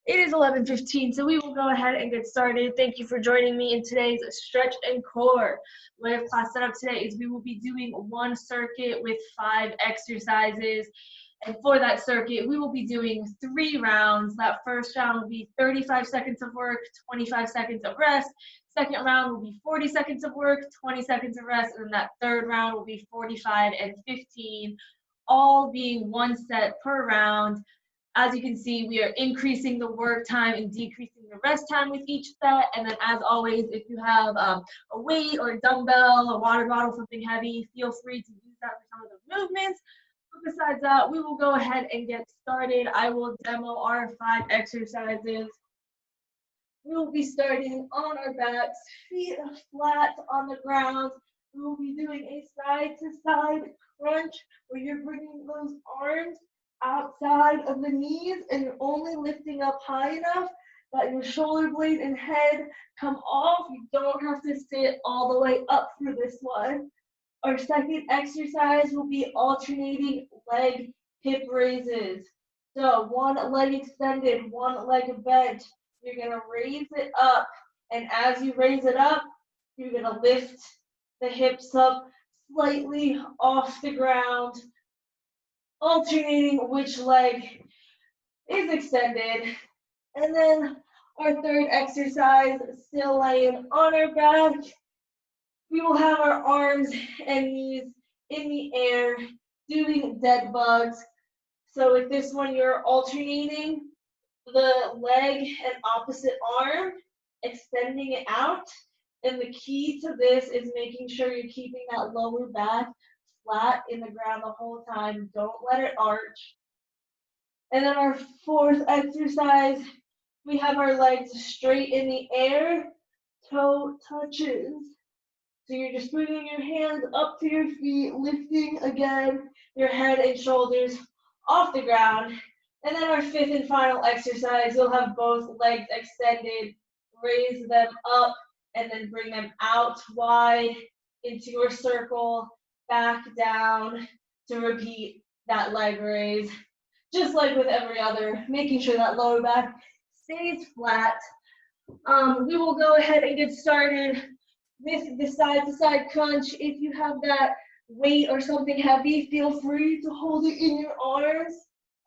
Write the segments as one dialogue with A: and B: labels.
A: It is 11:15, so we will go ahead and get started. Thank you for joining me in today's Stretch and Core. The way of class setup today is we will be doing one circuit with 5 exercises. And for that circuit, we will be doing 3 rounds. That first round will be 35 seconds of work, 25 seconds of rest. Second round will be 40 seconds of work, 20 seconds of rest. And then that third round will be 45 and 15, all being one set per round. As you can see, we are increasing the work time and decreasing the rest time with each set. And then as always, if you have a weight or a dumbbell, a water bottle, something heavy, feel free to use that for some of the movements. But besides that, we will go ahead and get started. I will demo our 5 exercises. We will be starting on our backs, feet flat on the ground. We will be doing a side-to-side crunch where you're bringing those arms outside of the knees and you're only lifting up high enough that your shoulder blade and head come off. You don't have to sit all the way up for this one. Our second exercise will be alternating leg hip raises. So one leg extended, one leg bent. You're gonna raise it up, and as you raise it up, you're gonna lift the hips up slightly off the ground, alternating which leg is extended. And then our third exercise, still laying on our back, we will have our arms and knees in the air doing dead bugs. So with this one, you're alternating the leg and opposite arm, extending it out. And the key to this is making sure you're keeping that lower back flat in the ground the whole time. Don't let it arch. And then our fourth exercise, we have our legs straight in the air, toe touches. So you're just bringing your hands up to your feet, lifting again your head and shoulders off the ground. And then our fifth and final exercise, you'll have both legs extended, raise them up, and then bring them out wide into your circle, back down to repeat that leg raise. Just like with every other, making sure that lower back stays flat. We will go ahead and get started with the side-to-side crunch. If you have that weight or something heavy, feel free to hold it in your arms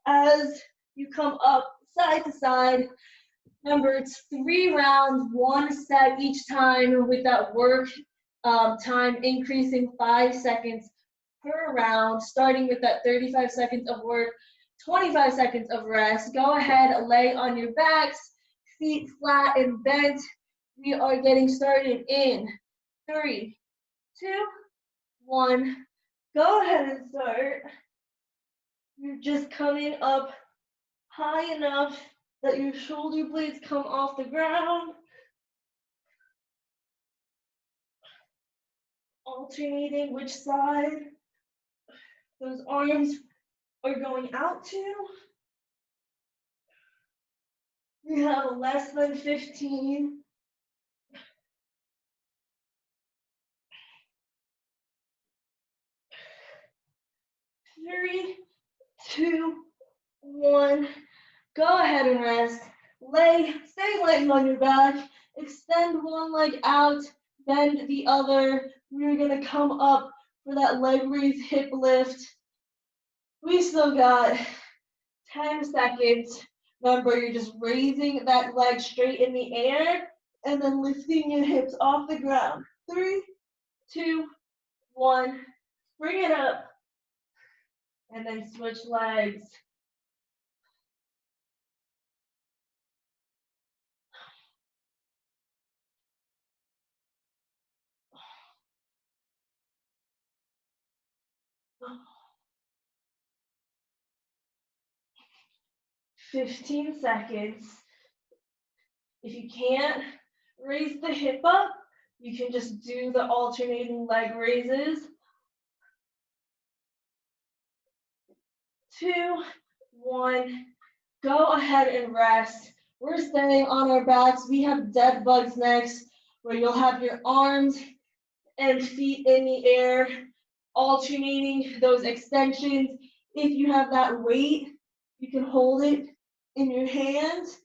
A: as you come up side to side. Remember, it's 3 rounds, 1 set each time with that work time increasing 5 seconds per round, starting with that 35 seconds of work, 25 seconds of rest. Go ahead, lay on your backs, feet flat and bent. We are getting started in 3, 2, 1. Go ahead and start. You're just coming up high enough that your shoulder blades come off the ground. Alternating which side those arms are going out to. We have less than 15. 3, 2, 1. Go ahead and rest. Stay laying on your back. Extend one leg out, bend the other. We're gonna come up for that leg raise hip lift. We still got 10 seconds. Remember, you're just raising that leg straight in the air and then lifting your hips off the ground. 3, 2, 1. Bring it up. And then switch legs. Oh. 15 seconds. If you can't raise the hip up, you can just do the alternating leg raises. 2, 1. Go ahead and rest. We're staying on our backs. We have dead bugs next, where you'll have your arms and feet in the air, alternating those extensions. If you have that weight, you can hold it in your hands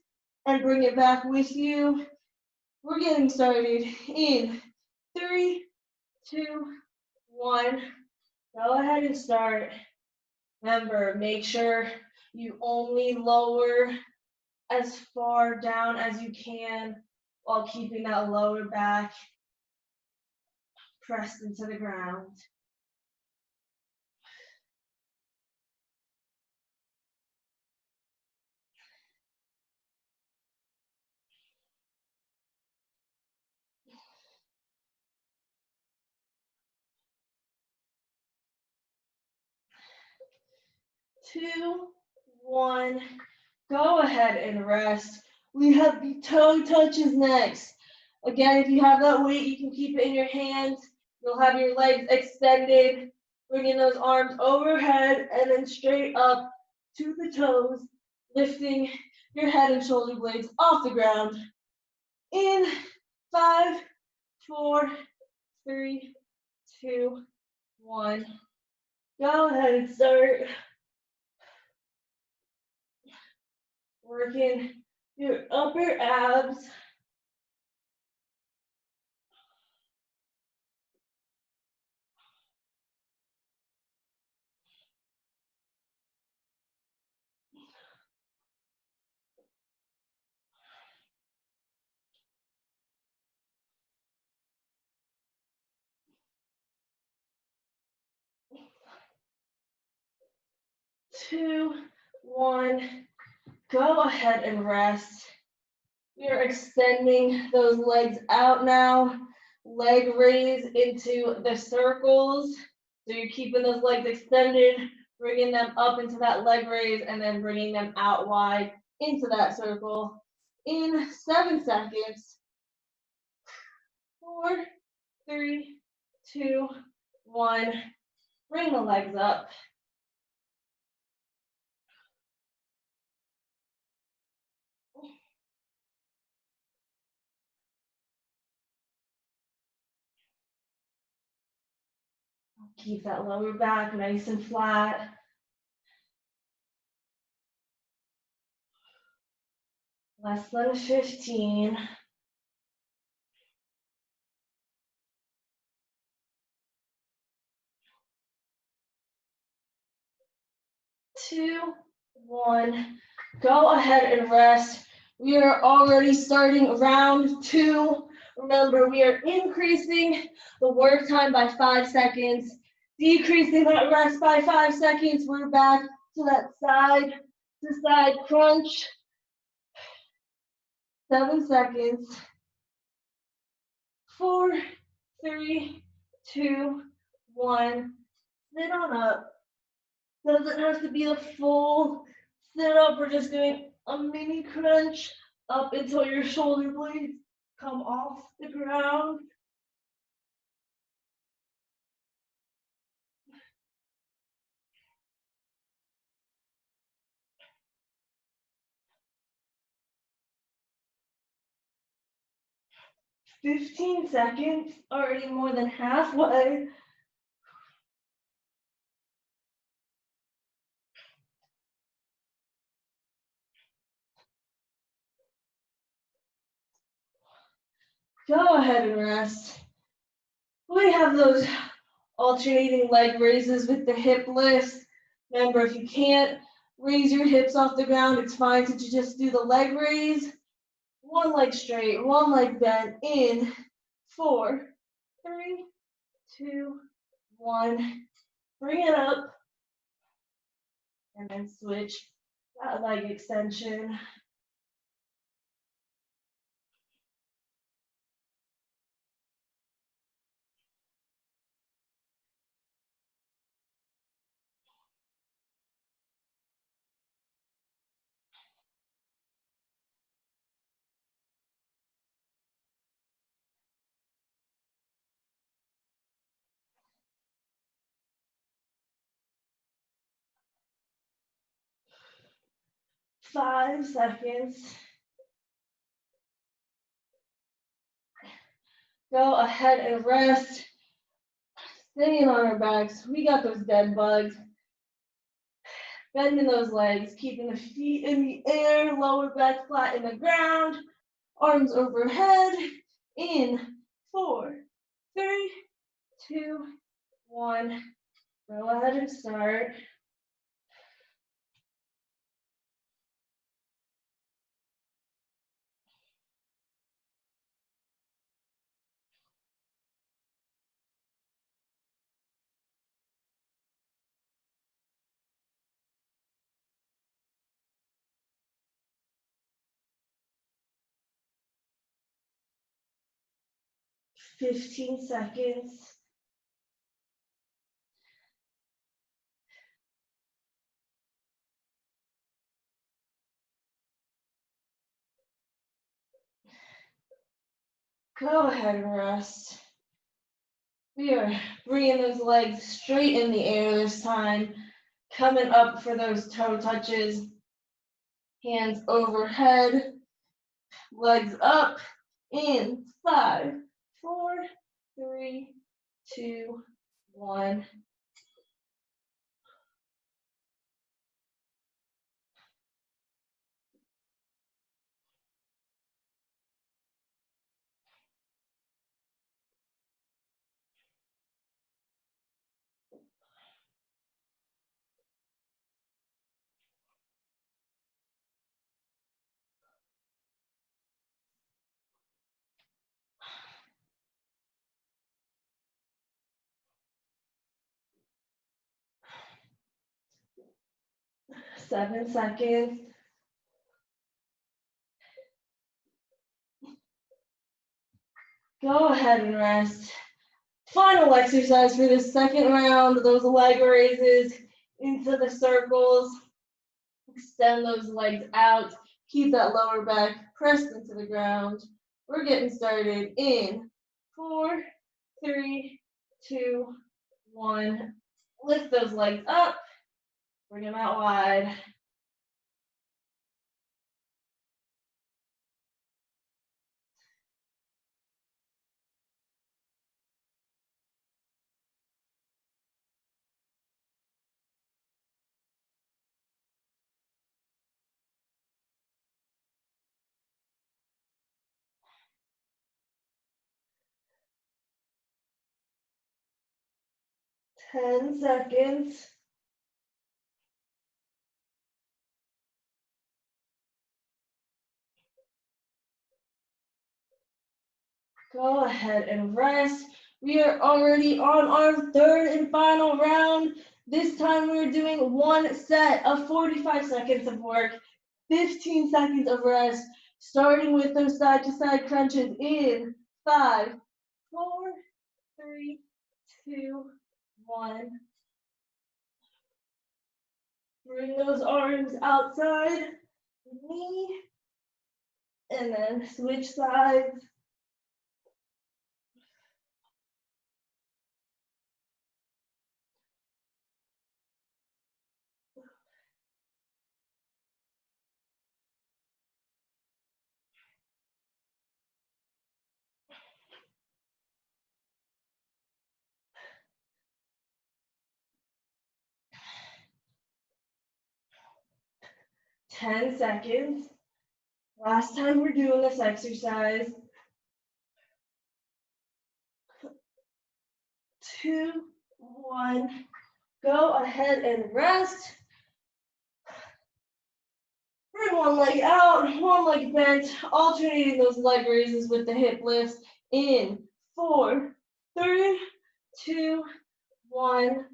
A: and bring it back with you. We're getting started in 3, 2, 1. Go ahead and start. Remember, make sure you only lower as far down as you can while keeping that lower back pressed into the ground. Two, one. Go ahead and rest. We have the toe touches next. Again, if you have that weight, you can keep it in your hands. You'll have your legs extended, bringing those arms overhead and then straight up to the toes, lifting your head and shoulder blades off the ground. In 5, 4, 3, 2, 1. Go ahead and start working your upper abs. Two, one. Go ahead and rest. You're extending those legs out now. Leg raise into the circles. So you're keeping those legs extended, bringing them up into that leg raise, and then bringing them out wide into that circle. In 7 seconds. 4, 3, 2, 1. Bring the legs up. Keep that lower back nice and flat. Less than 15. 2, 1. Go ahead and rest. We are already starting round 2. Remember, we are increasing the work time by 5 seconds, decreasing that rest by 5 seconds. We're back to that side to side crunch. 7 seconds. 4, 3, 2, 1. Sit on up. Doesn't have to be a full sit up. We're just doing a mini crunch up until your shoulder blades come off the ground. "15 seconds, already more than halfway. Go ahead and rest. We have those alternating leg raises with the hip lifts. Remember, if you can't raise your hips off the ground, it's fine to just do the leg raise. One leg straight, one leg bent in 4, 3, 2, 1. Bring it up. And then switch that leg extension. Five seconds. Go ahead and rest. Sitting on our backs. We got those dead bugs. Bending those legs, keeping the feet in the air, lower back flat in the ground, arms overhead, in 4, 3, 2, 1. Go ahead and start. Fifteen seconds. Go ahead and rest. We are bringing those legs straight in the air this time, coming up for those toe touches, hands overhead, legs up, in 5, 4, 3, 2, 1. 7 seconds. Go ahead and rest. Final exercise for this second round, those leg raises into the circles. Extend those legs out. Keep that lower back pressed into the ground. We're getting started in 4, 3, 2, 1. Lift those legs up. Bring them out wide. 10 seconds. Go ahead and rest. We are already on our third and final round. This time we're doing one set of 45 seconds of work, 15 seconds of rest, starting with those side to side crunches in 5, 4, 3, 2, 1. Bring those arms outside, knee, and then switch sides. 10 seconds. Last time we're doing this exercise. 2, 1. Go ahead and rest. Bring one leg out, one leg bent, alternating those leg raises with the hip lifts in 4, 3, 2, 1.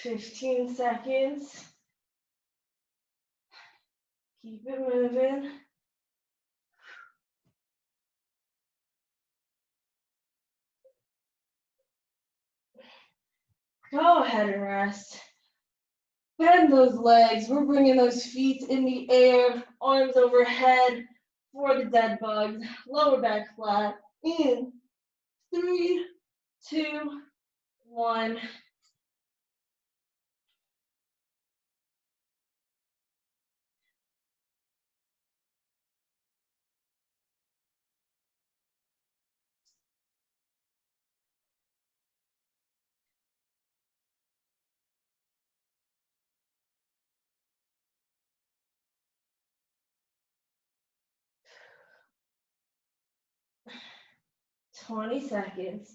A: 15 seconds. Keep it moving. Go ahead and rest. Bend those legs. We're bringing those feet in the air, arms overhead for the dead bugs. Lower back flat. In 3, 2, 1. 20 seconds.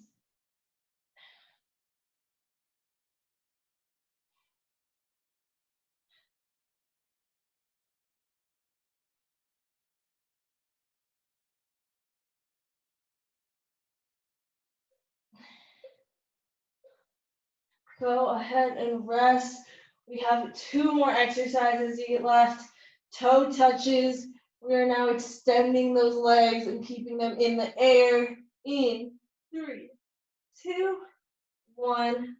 A: Go ahead and rest. We have 2 more exercises left. Toe touches. We are now extending those legs and keeping them in the air. In 3, 2, 1.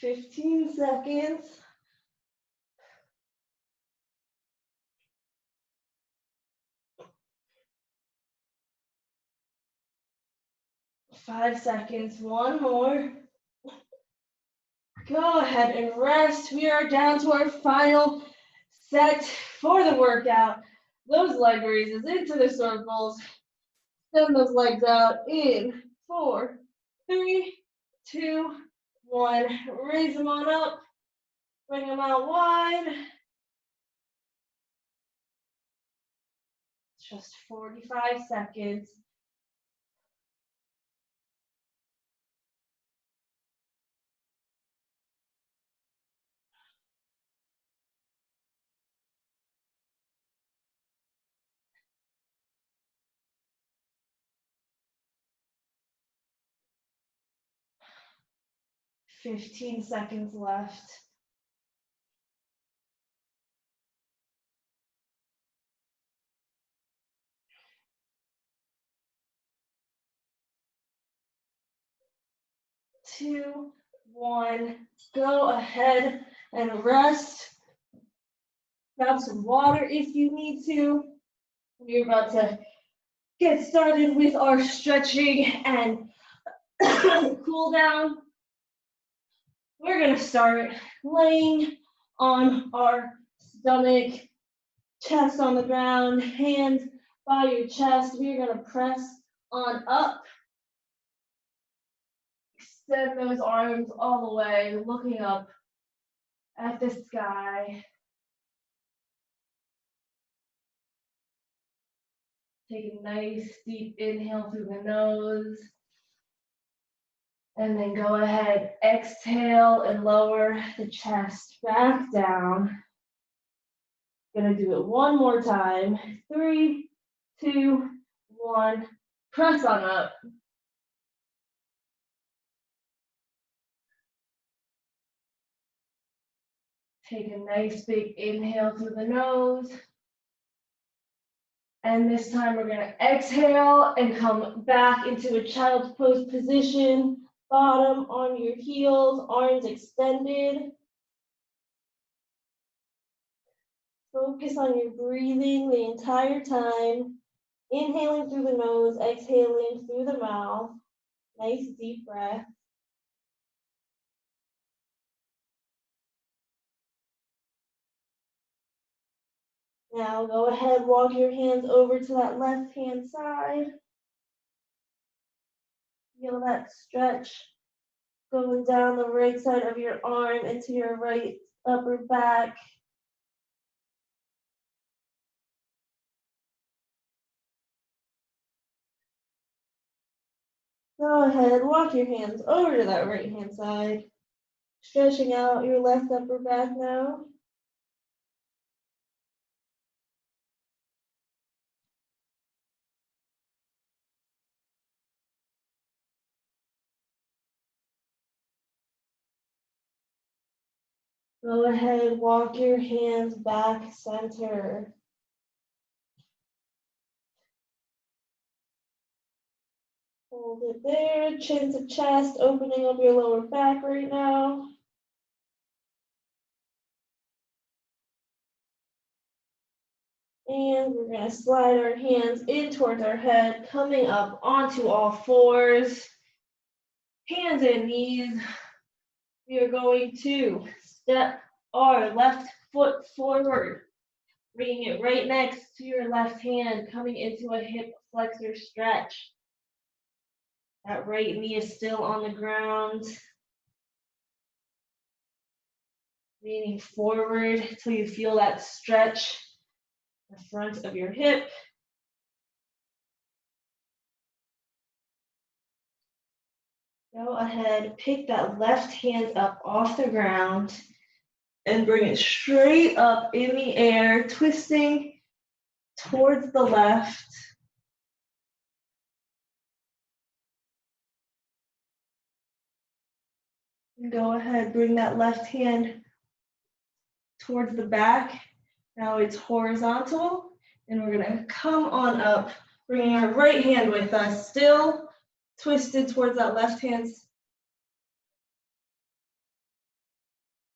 A: 15 seconds. 5 seconds. One more. Go ahead and rest. We are down to our final set for the workout. Those leg raises into the circles. Send those legs out in 4, 3, 2, 1. Raise them on up. Bring them out wide. Just 45 seconds. 15 seconds left. Two, one. Go ahead and rest. Grab some water if you need to. We're about to get started with our stretching and cool down. We're going to start laying on our stomach, chest on the ground, hands by your chest. We're going to press on up. Extend those arms all the way, looking up at the sky. Take a nice deep inhale through the nose. And then go ahead, exhale and lower the chest back down. Gonna do it one more time. 3, 2, 1. Press on up. Take a nice big inhale through the nose. And this time we're gonna exhale and come back into a child's pose position. Bottom on your heels, arms extended. Focus on your breathing the entire time. Inhaling through the nose, exhaling through the mouth. Nice deep breath. Now go ahead, walk your hands over to that left hand side. Feel that stretch going down the right side of your arm into your right upper back. Go ahead, walk your hands over to that right hand side. Stretching out your left upper back now. Go ahead, walk your hands back center. Hold it there, chin to chest, opening up your lower back right now. And we're going to slide our hands in towards our head, coming up onto all fours, hands and knees. We are going to step our left foot forward, bringing it right next to your left hand, coming into a hip flexor stretch. That right knee is still on the ground. Leaning forward till you feel that stretch in the front of your hip. Go ahead, pick that left hand up off the ground and bring it straight up in the air, twisting towards the left. And go ahead, bring that left hand towards the back. Now it's horizontal, and we're gonna come on up, bringing our right hand with us, still twisted towards that left hand.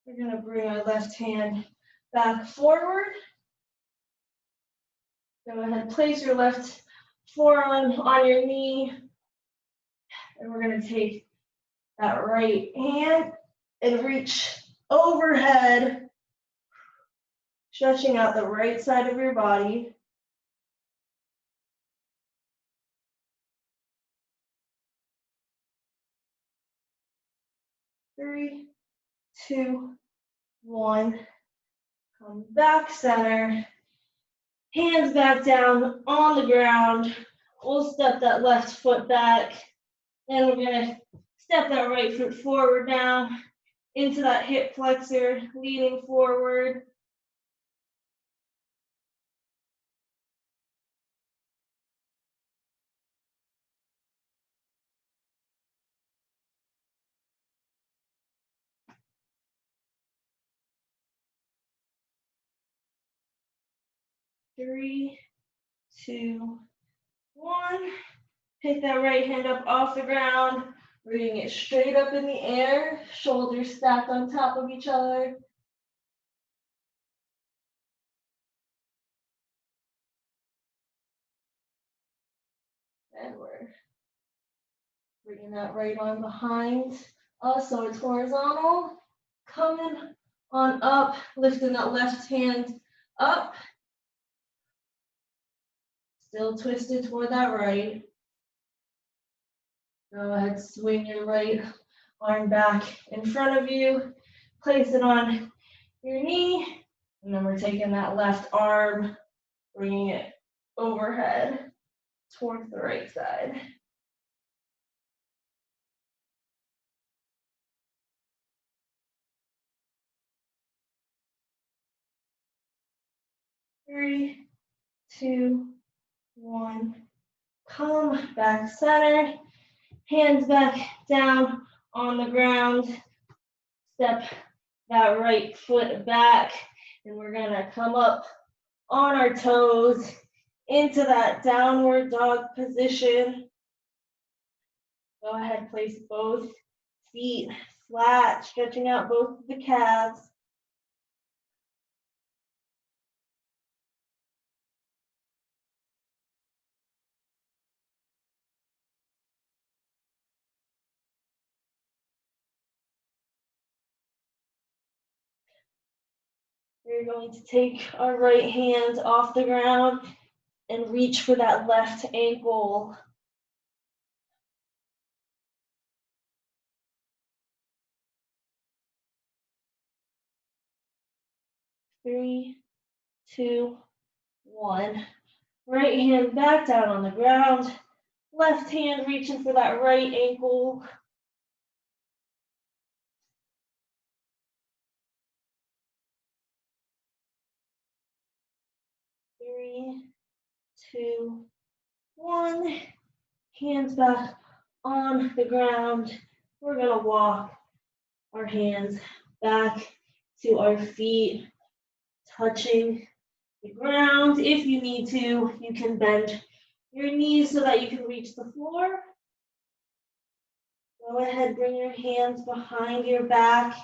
A: We're gonna bring our left hand back forward. Go ahead, place your left forearm on your knee, and we're gonna take that right hand and reach overhead, stretching out the right side of your body. Three, two, one. Come back center. Hands back down on the ground. We'll step that left foot back. And we're gonna step that right foot forward now into that hip flexor, leaning forward. Three, two, one. Pick that right hand up off the ground, bringing it straight up in the air, shoulders stacked on top of each other. And we're bringing that right arm behind us so it's horizontal. Coming on up, lifting that left hand up. Still twisted toward that right. Go ahead, swing your right arm back in front of you. Place it on your knee. And then we're taking that left arm, bringing it overhead towards the right side. Three, two, one. Come back center. Hands back down on the ground. Step that right foot back. And we're gonna come up on our toes into that downward dog position. Go ahead, place both feet flat, stretching out both of the calves. We're going to take our right hand off the ground and reach for that left ankle. Three, two, one. Right hand back down on the ground. Left hand reaching for that right ankle. Three, two, one. Hands back on the ground. We're gonna walk our hands back to our feet touching the ground. If you need to, you can bend your knees so that you can reach the floor. Go ahead, bring your hands behind your back,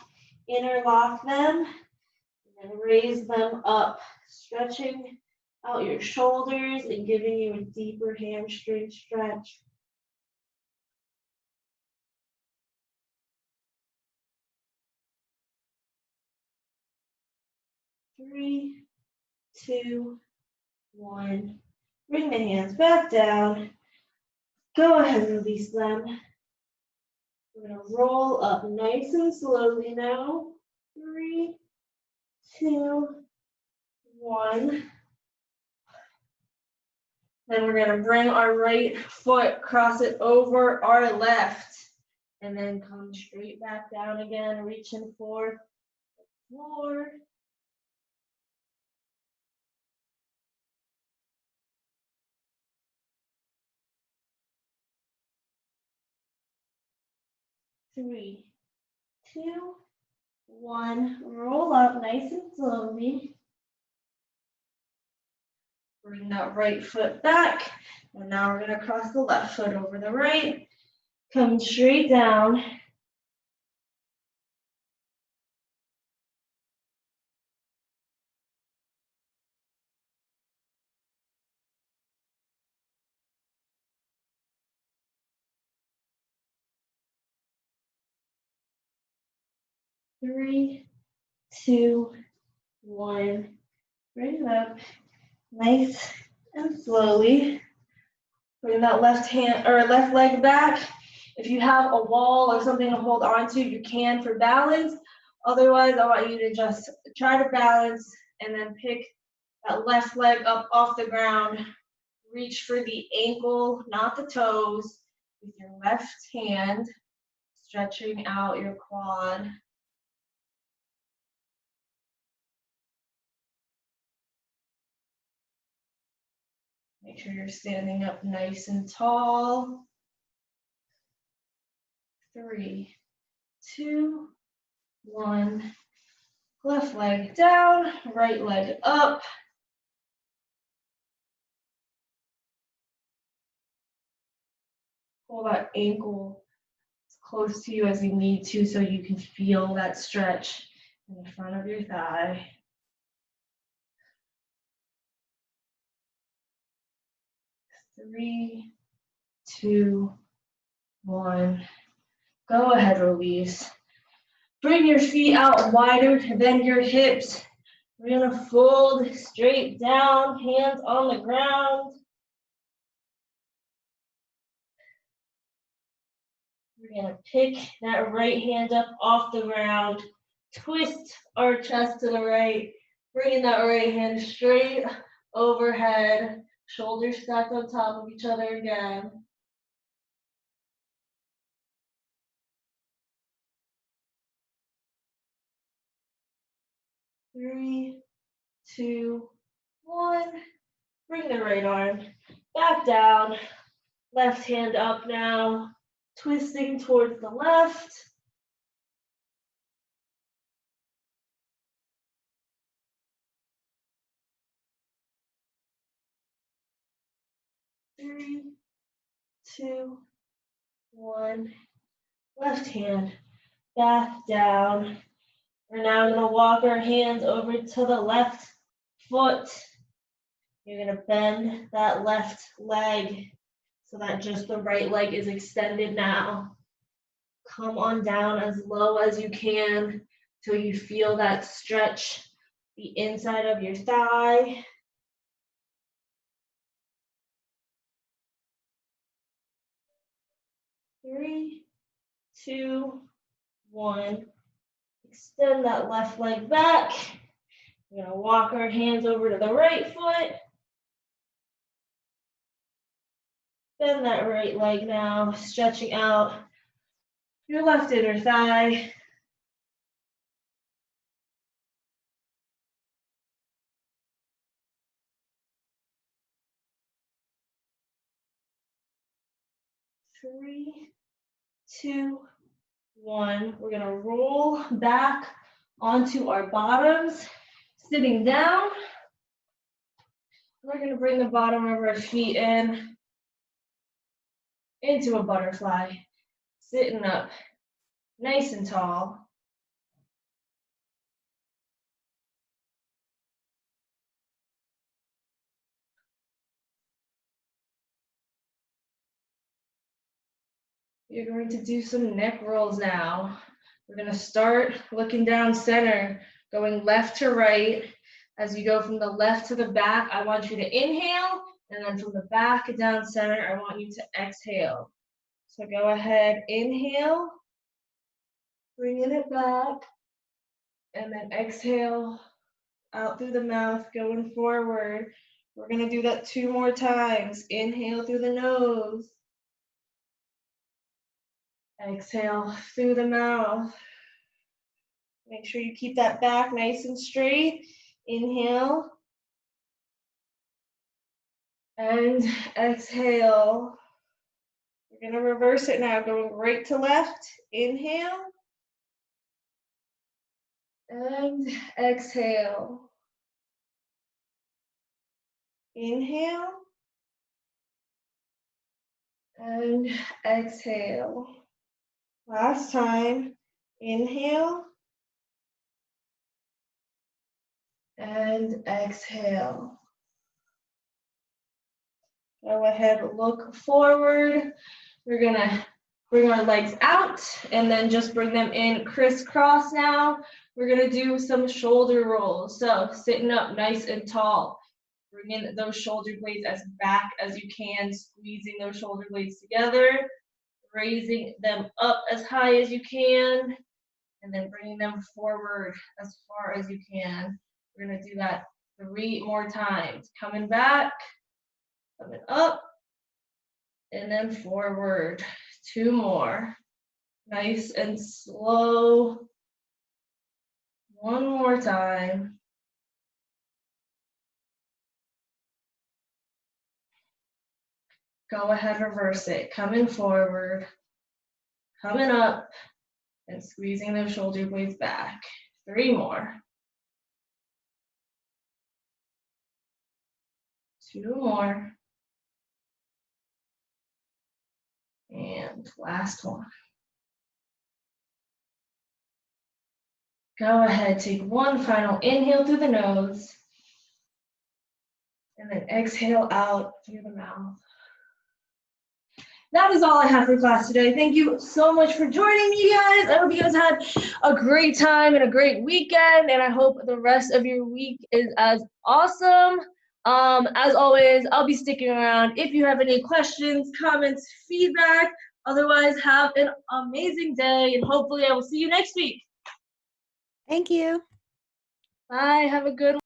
A: interlock them, and then raise them up, stretching out your shoulders and giving you a deeper hamstring stretch. Three, two, one. Bring the hands back down. Go ahead and release them. We're going to roll up nice and slowly now. 3, 2, 1. Then we're going to bring our right foot, cross it over our left, and then come straight back down again, reaching for the floor. Three, two, one. Roll up nice and slowly. Bring that right foot back. And now we're going to cross the left foot over the right. Come straight down. Three, two, one. Bring it up nice and slowly. Bring that left hand or left leg back. If you have a wall or something to hold on to, you can for balance. Otherwise, I want you to just try to balance and then pick that left leg up off the ground. Reach for the ankle, not the toes, with your left hand, stretching out your quad. Make sure you're standing up nice and tall. 3, 2, 1. Left leg down, right leg up. Pull that ankle as close to you as you need to so you can feel that stretch in the front of your thigh. 3, 2, 1. Go ahead, release. Bring your feet out wider than your hips. We're going to fold straight down, hands on the ground. We're going to pick that right hand up off the ground. Twist our chest to the right. Bringing that right hand straight overhead. Shoulders stacked on top of each other again. Three, two, one. Bring the right arm back down. Left hand up now. Twisting towards the left. Three, two, one. Left hand back down. We're now going to walk our hands over to the left foot. You're going to bend that left leg so that just the right leg is extended now. Come on down as low as you can till you feel that stretch the inside of your thigh. 3, 2, 1. Extend that left leg back. We're going to walk our hands over to the right foot. Bend that right leg now, stretching out your left inner thigh. 3, 2, 1. We're going to roll back onto our bottoms, sitting down. We're going to bring the bottom of our feet in into a butterfly, sitting up nice and tall. You're going to do some neck rolls now. We're going to start looking down center, going left to right. As you go from the left to the back, I want you to inhale, and then from the back down center, I want you to exhale. So go ahead, inhale, bringing it back, and then exhale out through the mouth, going forward. We're going to do that 2 more times. Inhale through the nose. Exhale through the mouth. Make sure you keep that back nice and straight. Inhale. And exhale. We're going to reverse it now, going right to left. Inhale. And exhale. Inhale. And exhale. Last time. Inhale. And exhale. Go ahead, look forward. We're gonna bring our legs out and then just bring them in crisscross now. We're gonna do some shoulder rolls. So sitting up nice and tall. Bring in those shoulder blades as back as you can, squeezing those shoulder blades together, raising them up as high as you can, and then bringing them forward as far as you can. We're gonna do that 3 more times. Coming back, coming up, and then forward. 2 more. Nice and slow. 1 more time. Go ahead, reverse it. Coming forward, coming up, and squeezing those shoulder blades back. 3 more. 2 more. And last one. Go ahead, take 1 final inhale through the nose, and then exhale out through the mouth. That is all I have for class today. Thank you so much for joining me, guys. I hope you guys had a great time and a great weekend, and I hope the rest of your week is as awesome. As always, I'll be sticking around if you have any questions, comments, feedback. Otherwise, have an amazing day, and hopefully I will see you next week.
B: Thank you.
A: Bye. Have a good one.